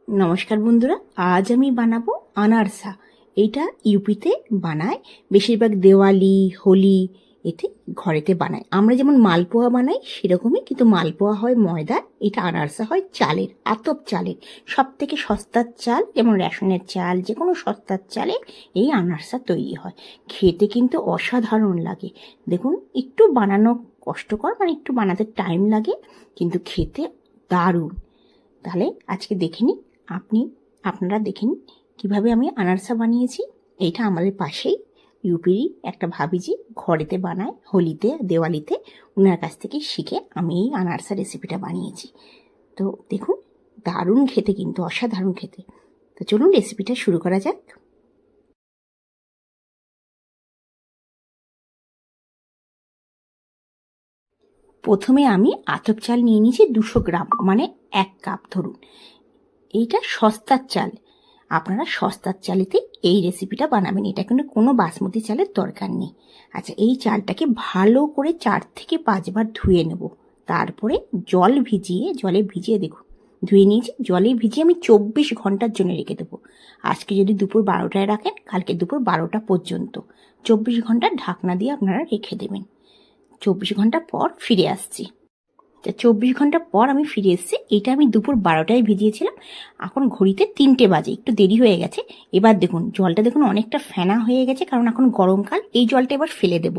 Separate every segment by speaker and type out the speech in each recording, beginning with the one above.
Speaker 1: নমস্কার বন্ধুরা, আজ আমি বানাবো আনারসা। এইটা ইউপিতে বানায়, বেশিরভাগ দেওয়ালি, হোলি এতে ঘরেতে বানায়। আমরা যেমন মালপোয়া বানাই সেরকমই, কিন্তু মালপোয়া হয় ময়দার, এটা আনারসা হয় চালের, আতপ চালের। সব থেকে সস্তার চাল, যেমন রেশনের চাল, যে কোনো সস্তার চালে এই আনারসা তৈরি হয়। খেতে কিন্তু অসাধারণ লাগে। দেখুন, একটু বানানো কষ্টকর, মানে একটু বানাতে টাইম লাগে, কিন্তু খেতে দারুণ। তাহলে আজকে দেখে নিন, আপনারা দেখে নিন কীভাবে আমি আনারসা বানিয়েছি। এইটা আমাদের পাশেই ইউপিরই একটা ভাবিজি ঘরেতে বানায় হোলিতে, দেওয়ালিতে। ওনার কাছ থেকে শিখে আমি এই আনারসা রেসিপিটা বানিয়েছি। তো দেখুন, দারুণ খেতে, কিন্তু অসাধারণ খেতে। তো চলুন রেসিপিটা শুরু করা যাক। প্রথমে আমি আতপ চাল নিয়ে নিয়েছি 200 গ্রাম, মানে 1 কাপ ধরুন। এইটা সস্তার চাল, আপনারা সস্তার চালেতে এই রেসিপিটা বানাবেন। এটা কিন্তু কোনো বাসমতি চালের দরকার নেই। আচ্ছা, এই চালটাকে ভালো করে 4 থেকে 5 বার ধুয়ে নেব। তারপরে জলে ভিজিয়ে দেখুন ধুয়ে নিয়েছি। জলে ভিজিয়ে আমি 24 ঘন্টার জন্য রেখে দেবো। আজকে যদি দুপুর 12টায় রাখেন, কালকে দুপুর 12টা পর্যন্ত 24 ঘন্টা ঢাকনা দিয়ে আপনারা রেখে দেবেন। 24 ঘন্টা পর ফিরে আসছি। 24 ঘন্টা পর আমি ফিরে এসেছি। এটা আমি দুপুর 12টায় ভিজিয়েছিলাম, এখন ঘড়িতে 3টে বাজে, একটু দেরি হয়ে গেছে। এবার দেখুন জলটা দেখুন অনেকটা ফেনা হয়ে গেছে, কারণ এখন গরমকাল। এই জলটা এবার ফেলে দেব।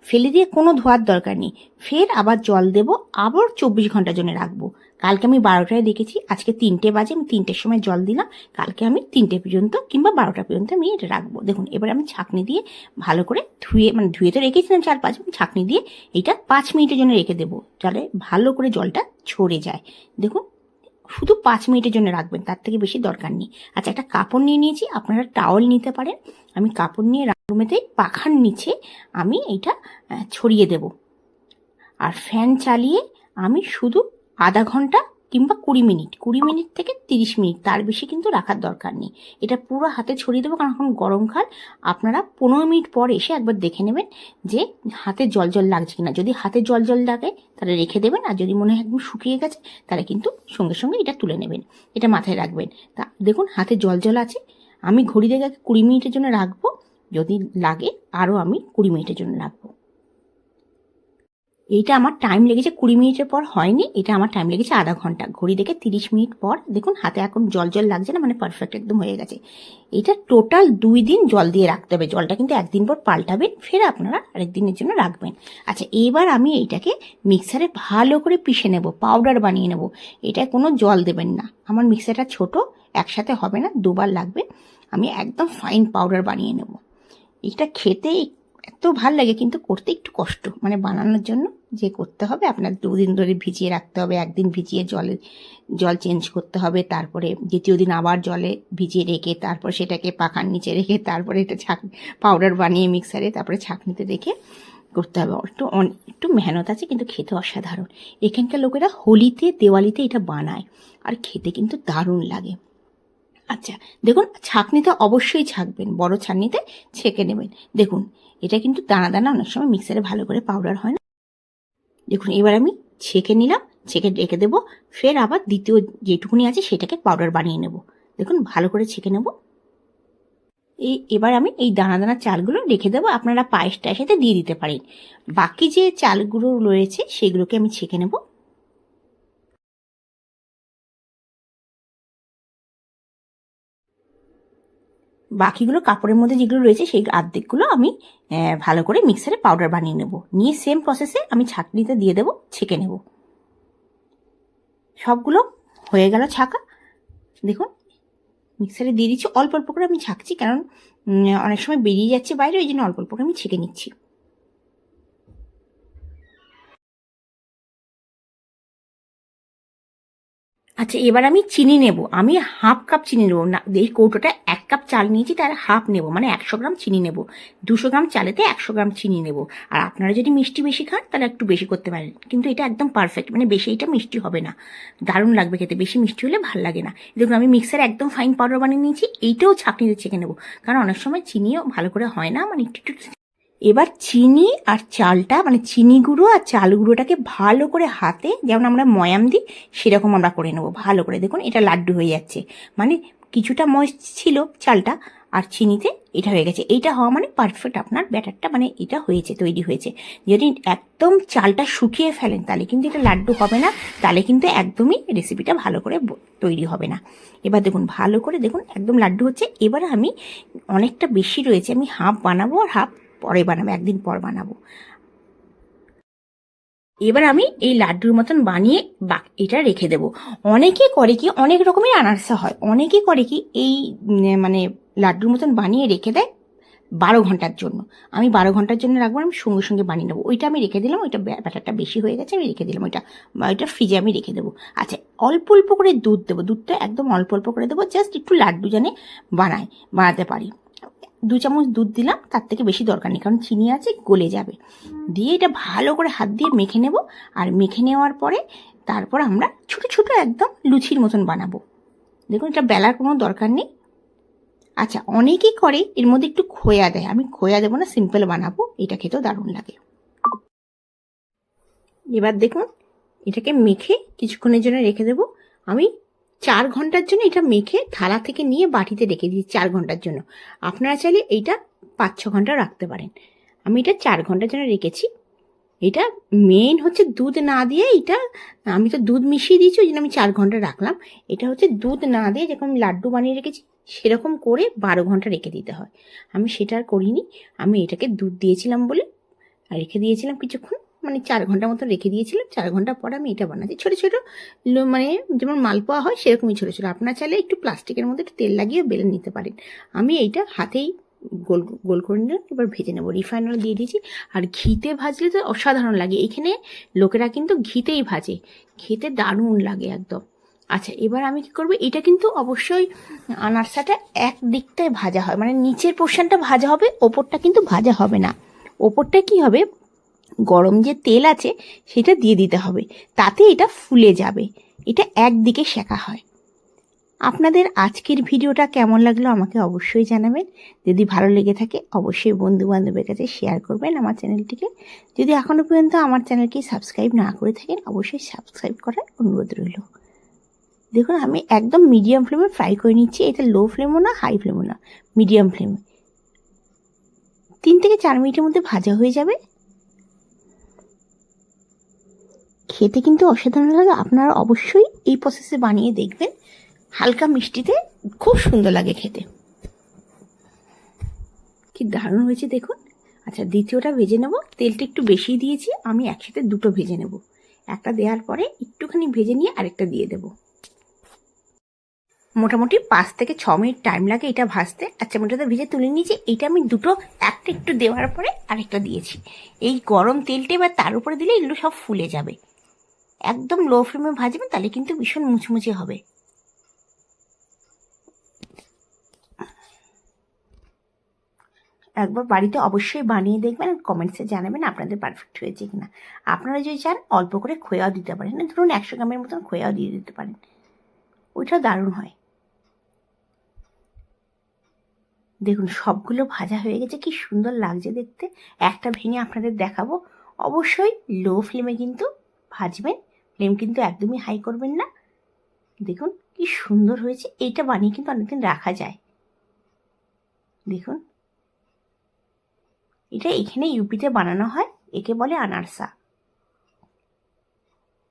Speaker 1: ফেলে দিয়ে কোনো ধোয়ার দরকার নেই, ফের আবার জল দেব, আবার 24 ঘন্টার জন্য রাখবো। কালকে আমি 12টায় দেখেছি, আজকে 3টে বাজে, আমি 3টের সময় জল দিলাম। কালকে আমি 3টে পর্যন্ত কিংবা 12টা পর্যন্ত আমি এটা রাখবো। দেখুন, এবার আমি ছাঁকনি দিয়ে ভালো করে ধুয়ে তো রেখেছিলাম 4-5, ছাঁকনি দিয়ে এটা 5 মিনিটের জন্য রেখে দেবো, তাহলে ভালো করে জলটা ঝরে যায়। দেখুন, শুধু 5 মিনিটের জন্য রাখবেন, তার থেকে বেশি দরকার নেই। আচ্ছা, একটা কাপড় নিয়ে নিয়েছি, আপনারা টাওয়াল নিতে পারেন। আমি কাপড় নিয়ে রুমেতে পাখার নিচে আমি এটা ছড়িয়ে দেব। আর ফ্যান চালিয়ে আমি শুধু আধা ঘন্টা কিংবা 20 মিনিট থেকে 30 মিনিট, তার বেশি কিন্তু রাখার দরকার নেই। এটা পুরো হাতে ছড়িয়ে দেবো, কারণ এখন গরমকাল। আপনারা 15 মিনিট পর এসে একবার দেখে নেবেন যে হাতে জল জল লাগছে কিনা। যদি হাতে জল জল লাগে তাহলে রেখে দেবেন, আর যদি মনে হয় একদম শুকিয়ে গেছে তাহলে কিন্তু সঙ্গে সঙ্গে এটা তুলে নেবেন। এটা মাথায় রাখবেন। তা দেখুন, হাতে জল জল আছে। আমি ঘড়ি দেখে 20 মিনিটের জন্য রাখবো, যদি লাগে আরও আমি 20 মিনিটের জন্য রাখবো। এইটা আমার টাইম লেগেছে 20 মিনিটের পর হয়নি, এটা আমার টাইম লেগেছে আধা ঘন্টা। ঘড়ি দেখে 30 মিনিট পর দেখুন হাতে এখন জল জল লাগছে না, মানে পারফেক্ট একদম হয়ে গেছে। এটা টোটাল 2 দিন জল দিয়ে রাখতে হবে। জলটা কিন্তু একদিন পর পাল্টাবেন, ফের আপনারা আরেকদিনের জন্য রাখবেন। আচ্ছা, এবার আমি এইটাকে মিক্সারে ভালো করে পিষে নেব, পাউডার বানিয়ে নেব। এটা কোনো জল দেবেন না, আমার মিক্সারটা ছোট, একসাথে হবে না, 2বার লাগবে। আমি একদম ফাইন পাউডার বানিয়ে নেব। এটা খেতে এত ভাল লাগে, কিন্তু করতে একটু কষ্ট, মানে বানানোর জন্য যে করতে হবে, আপনার 2 দিন ধরে ভিজিয়ে রাখতে হবে। একদিন ভিজিয়ে জল চেঞ্জ করতে হবে, তারপরে দ্বিতীয় দিন আবার জলে ভিজিয়ে রেখে তারপর সেটাকে পাখার নিচে রেখে তারপরে এটা পাউডার বানিয়ে মিক্সারে তারপরে ছাঁকনিতে রেখে করতে হবে। একটু মেহনত আছে, কিন্তু খেতে অসাধারণ। এখানকার লোকেরা হোলিতে, দেওয়ালিতে এটা বানায়, আর খেতে কিন্তু দারুণ লাগে। আচ্ছা, দেখুন ছাঁকনিতে অবশ্যই ছাঁকবেন, বড় ছাঁকনিতে ছেঁকে নেবেন। দেখুন, এটা কিন্তু দানা দানা অনেক সময় মিক্সারে ভালো করে পাউডার হয় না। দেখুন, এবার আমি ছেঁকে নিলাম, ছেঁকে রেখে দেবো। ফের আবার দ্বিতীয় যেটুকুনি আছে সেটাকে পাউডার বানিয়ে নেব। দেখুন, ভালো করে ছেঁকে নেব। এবার আমি এই দানা দানা চালগুলো রেখে দেবো। আপনারা পায়েস টায়েসেতে দিয়ে দিতে পারেন। বাকি যে চালগুলো রয়েছে সেগুলোকে আমি ছেঁকে নেব। বাকিগুলো কাপড়ের মধ্যে যেগুলো রয়েছে সেই অর্ধেকগুলো আমি ভালো করে মিক্সারে পাউডার বানিয়ে নেব। নিয়ে সেম প্রসেসে আমি ছাঁকনিতে দিয়ে দেবো, ছেঁকে নেব। সবগুলো হয়ে গেল ছাঁকা। দেখুন, মিক্সারে দিয়ে দিচ্ছি, অল্প অল্প করে আমি ছাঁকছি, কারণ অনেক সময় বেরিয়ে যাচ্ছে বাইরে, ওই জন্য অল্প অল্প করে আমি ছেঁকে নিচ্ছি। আচ্ছা, এবার আমি চিনি নেব। আমি হাফ কাপ চিনি নেব না, এই কৌটোটা 1 কাপ চাল নিয়েছি, তার হাফ নেব, মানে 100 গ্রাম চিনি নেব। 200 গ্রাম চালেতে 100 গ্রাম চিনি নেব। আর আপনারা যদি মিষ্টি বেশি খান তাহলে একটু বেশি করতে পারেন, কিন্তু এটা একদম পারফেক্ট, মানে বেশি এটা মিষ্টি হবে না, দারুণ লাগবে খেতে। বেশি মিষ্টি হলে ভাল লাগে না। দেখুন, আমি মিক্সারে একদম ফাইন পাউডার বানিয়ে নিয়েছি। এইটাও ছাঁকনিতে ছেঁকে নেব, কারণ অনেক সময় চিনিও ভালো করে হয় না, মানে একটু একটু। এবার চিনি আর চালটা মানে চিনি গুঁড়ো আর চাল গুঁড়োটাকে ভালো করে হাতে যেমন আমরা ময়াম দিই সেরকম আমরা করে নেবো ভালো করে। দেখুন এটা লাড্ডু হয়ে যাচ্ছে, মানে কিছুটা ময়েস্ট ছিল চালটা আর চিনিতে এটা হয়ে গেছে। এইটা হওয়া মানে পারফেক্ট আপনার ব্যাটারটা মানে এটা হয়েছে, তৈরি হয়েছে। যদি একদম চালটা শুকিয়ে ফেলেন তাহলে কিন্তু এটা লাড্ডু হবে না, তাহলে কিন্তু একদমই রেসিপিটা ভালো করে তৈরি হবে না। এবার দেখুন ভালো করে দেখুন একদম লাড্ডু হচ্ছে। এবার আমি অনেকটা বেশি রয়েছে, আমি হাফ বানাবো আর হাফ পরে বানাবো, একদিন পর বানাবো। এবার আমি এই লাড্ডুর মতন বানিয়ে এটা রেখে দেবো। অনেকে করে কি, অনেক রকমের আনারসা হয়, অনেকে করে কি এই মানে লাড্ডুর মতন বানিয়ে রেখে দেয় 12 ঘন্টার জন্য। আমি 12 ঘন্টার জন্য রাখবো, আমি সঙ্গে সঙ্গে বানিয়ে নেবো। ওইটা আমি রেখে দিলাম, ওইটা ব্যাটারটা বেশি হয়ে গেছে আমি রেখে দিলাম, ওইটা ফ্রিজে আমি রেখে দেবো। আচ্ছা অল্প অল্প করে দুধ দেবো, দুধটা একদম অল্প অল্প করে দেবো, জাস্ট একটু লাড্ডু জানে বানাতে পারি। 2 চামচ দুধ দিলাম, তার থেকে বেশি দরকার নেই, কারণ চিনি আছে গলে যাবে। দিয়ে এটা ভালো করে হাত দিয়ে মেখে নেব। আর মেখে নেওয়ার পরে তারপর আমরা ছোটো ছোটো একদম লুচির মতন বানাবো। দেখুন এটা বেলার কোনো দরকার নেই। আচ্ছা অনেকেই করে এর মধ্যে একটু খোয়া দেয়, আমি খোয়া দেবো না, সিম্পল বানাবো, এটা খেতেও দারুণ লাগে। এবার দেখুন এটাকে মেখে কিছুক্ষণের জন্য রেখে দেবো। আমি 4 ঘন্টার জন্য এটা মেখে থালা থেকে নিয়ে বাটিতে রেখে দিই 4 ঘন্টার জন্য। আপনারা চাইলে এইটা 5-6 ঘন্টা রাখতে পারেন। আমি এটা 4 ঘন্টার জন্য রেখেছি। এটা মেইন হচ্ছে দুধ না দিয়ে, এটা আমি তো দুধ মিশিয়ে দিয়েছি ওই জন্য আমি 4 ঘন্টা রাখলাম। এটা হচ্ছে দুধ না দিয়ে যেরকম লাড্ডু বানিয়ে রেখেছি সেরকম করে 12 ঘন্টা রেখে দিতে হয়। আমি সেটা আর করিনি, আমি এটাকে দুধ দিয়েছিলাম বলে রেখে দিয়েছিলাম কিছুক্ষণ, মানে 4 ঘন্টার মতো রেখে দিয়েছিলাম। 4 ঘন্টা পরে আমি এটা বানাচ্ছি। ছোটো ছোটো মানে যেমন মালপোয়া হয় সেরকমই ছোটো ছোটো। আপনারা চাইলে একটু প্লাস্টিকের মধ্যে একটু তেল লাগিয়ে বেলে নিতে পারেন। আমি এইটা হাতেই গোল গোল করে নিলাম। এবার ভেজে নেবো, রিফাইন অয়েল দিয়ে দিয়েছি। আর ঘিতে ভাজলে তো অসাধারণ লাগে, এখানে লোকেরা কিন্তু ঘিতেই ভাজে, খেতে দারুণ লাগে একদম। আচ্ছা এবার আমি কি করবো, এটা কিন্তু অবশ্যই আনারসাটা এক দিকটায় ভাজা হয়, মানে নিচের পোর্শনটা ভাজা হবে, ওপরটা কিন্তু ভাজা হবে না। ওপরটা কি হবে, গরম যে তেল আছে সেটা দিয়ে দিতে হবে, তাতে এটা ফুলে যাবে। এটা একদিকে সেঁকা হয়। আপনাদের আজকের ভিডিওটা কেমন লাগলো আমাকে অবশ্যই জানাবেন। যদি ভালো লেগে থাকে অবশ্যই বন্ধু বান্ধবের কাছে শেয়ার করবেন আমার চ্যানেলটিকে। যদি এখনও পর্যন্ত আমার চ্যানেলকে সাবস্ক্রাইব না করে থাকেন অবশ্যই সাবস্ক্রাইব করার অনুরোধ রইল। দেখুন আমি একদম মিডিয়াম ফ্লেমে ফ্রাই করে নিচ্ছি, এটা লো ফ্লেমও না হাই ফ্লেমও না, মিডিয়াম ফ্লেমে। 3 থেকে 4 মিনিটের মধ্যে ভাজা হয়ে যাবে। খেতে কিন্তু অসাধারণ লাগে, আপনারা অবশ্যই এই প্রসেসে বানিয়ে দেখবেন। হালকা মিষ্টিতে খুব সুন্দর লাগে খেতে, কি দারুণ হয়েছে দেখুন। আচ্ছা দ্বিতীয়টা ভেজে নেব, তেলটা একটু বেশি দিয়েছি, আমি একসাথে দুটো ভেজে নেব। একটা দেওয়ার পরে একটুখানি ভেজে নিয়ে আরেকটা দিয়ে দেব। মোটামুটি 5 থেকে 6 মিনিট টাইম লাগে এটা ভাজতে। আচ্ছা মোটাতে ভেজে তুলে নিয়েছি, এইটা আমি দুটো একটা একটু দেওয়ার পরে আরেকটা দিয়েছি। এই গরম তেলটা এবার তার উপরে দিলে এগুলো সব ফুলে যাবে। একদম লো ফ্লেমে ভাজবেন, তাহলে কিন্তু ভীষণ মুচমুচে হবে। একবার বাড়িতে অবশ্যই বানিয়ে দেখবেন আর কমেন্টসে জানাবেন আপনাদের পারফেক্ট হয়েছে কিনা। আপনারা যদি চান অল্প করে খোয়াও দিতে পারেন, ধরুন 100 গ্রামের মতন খোয়াও দিয়ে দিতে পারেন, ওইটাও দারুণ হয়। দেখুন সবগুলো ভাজা হয়ে গেছে, কি সুন্দর লাগছে দেখতে। একটা ভেঙে আপনাদের দেখাবো। অবশ্যই লো ফ্লেমে কিন্তু ভাজবেন, ফ্লেম কিন্তু একদমই হাই করবেন না। দেখুন কি সুন্দর হয়েছে, এইটা বানিয়ে কিন্তু অনেকদিন রাখা যায়। দেখুন এটা এখানে ইউপিতে বানানো হয়, একে বলে আনারসা।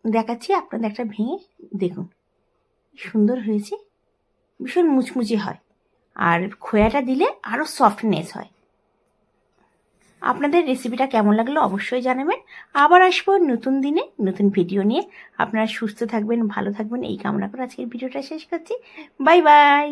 Speaker 1: দেখাচ্ছি আপনাদের একটা ভেঙে, দেখুন সুন্দর হয়েছে, ভীষণ মুচমুচে হয়, আর খোয়াটা দিলে আরও সফটনেস হয়। আপনাদের রেসিপিটা কেমন লাগলো অবশ্যই জানাবেন। আবার আসবো নতুন দিনে নতুন ভিডিও নিয়ে। আপনারা সুস্থ থাকবেন, ভালো থাকবেন এই কামনা করে আজকের ভিডিওটা শেষ করছি। Bye bye.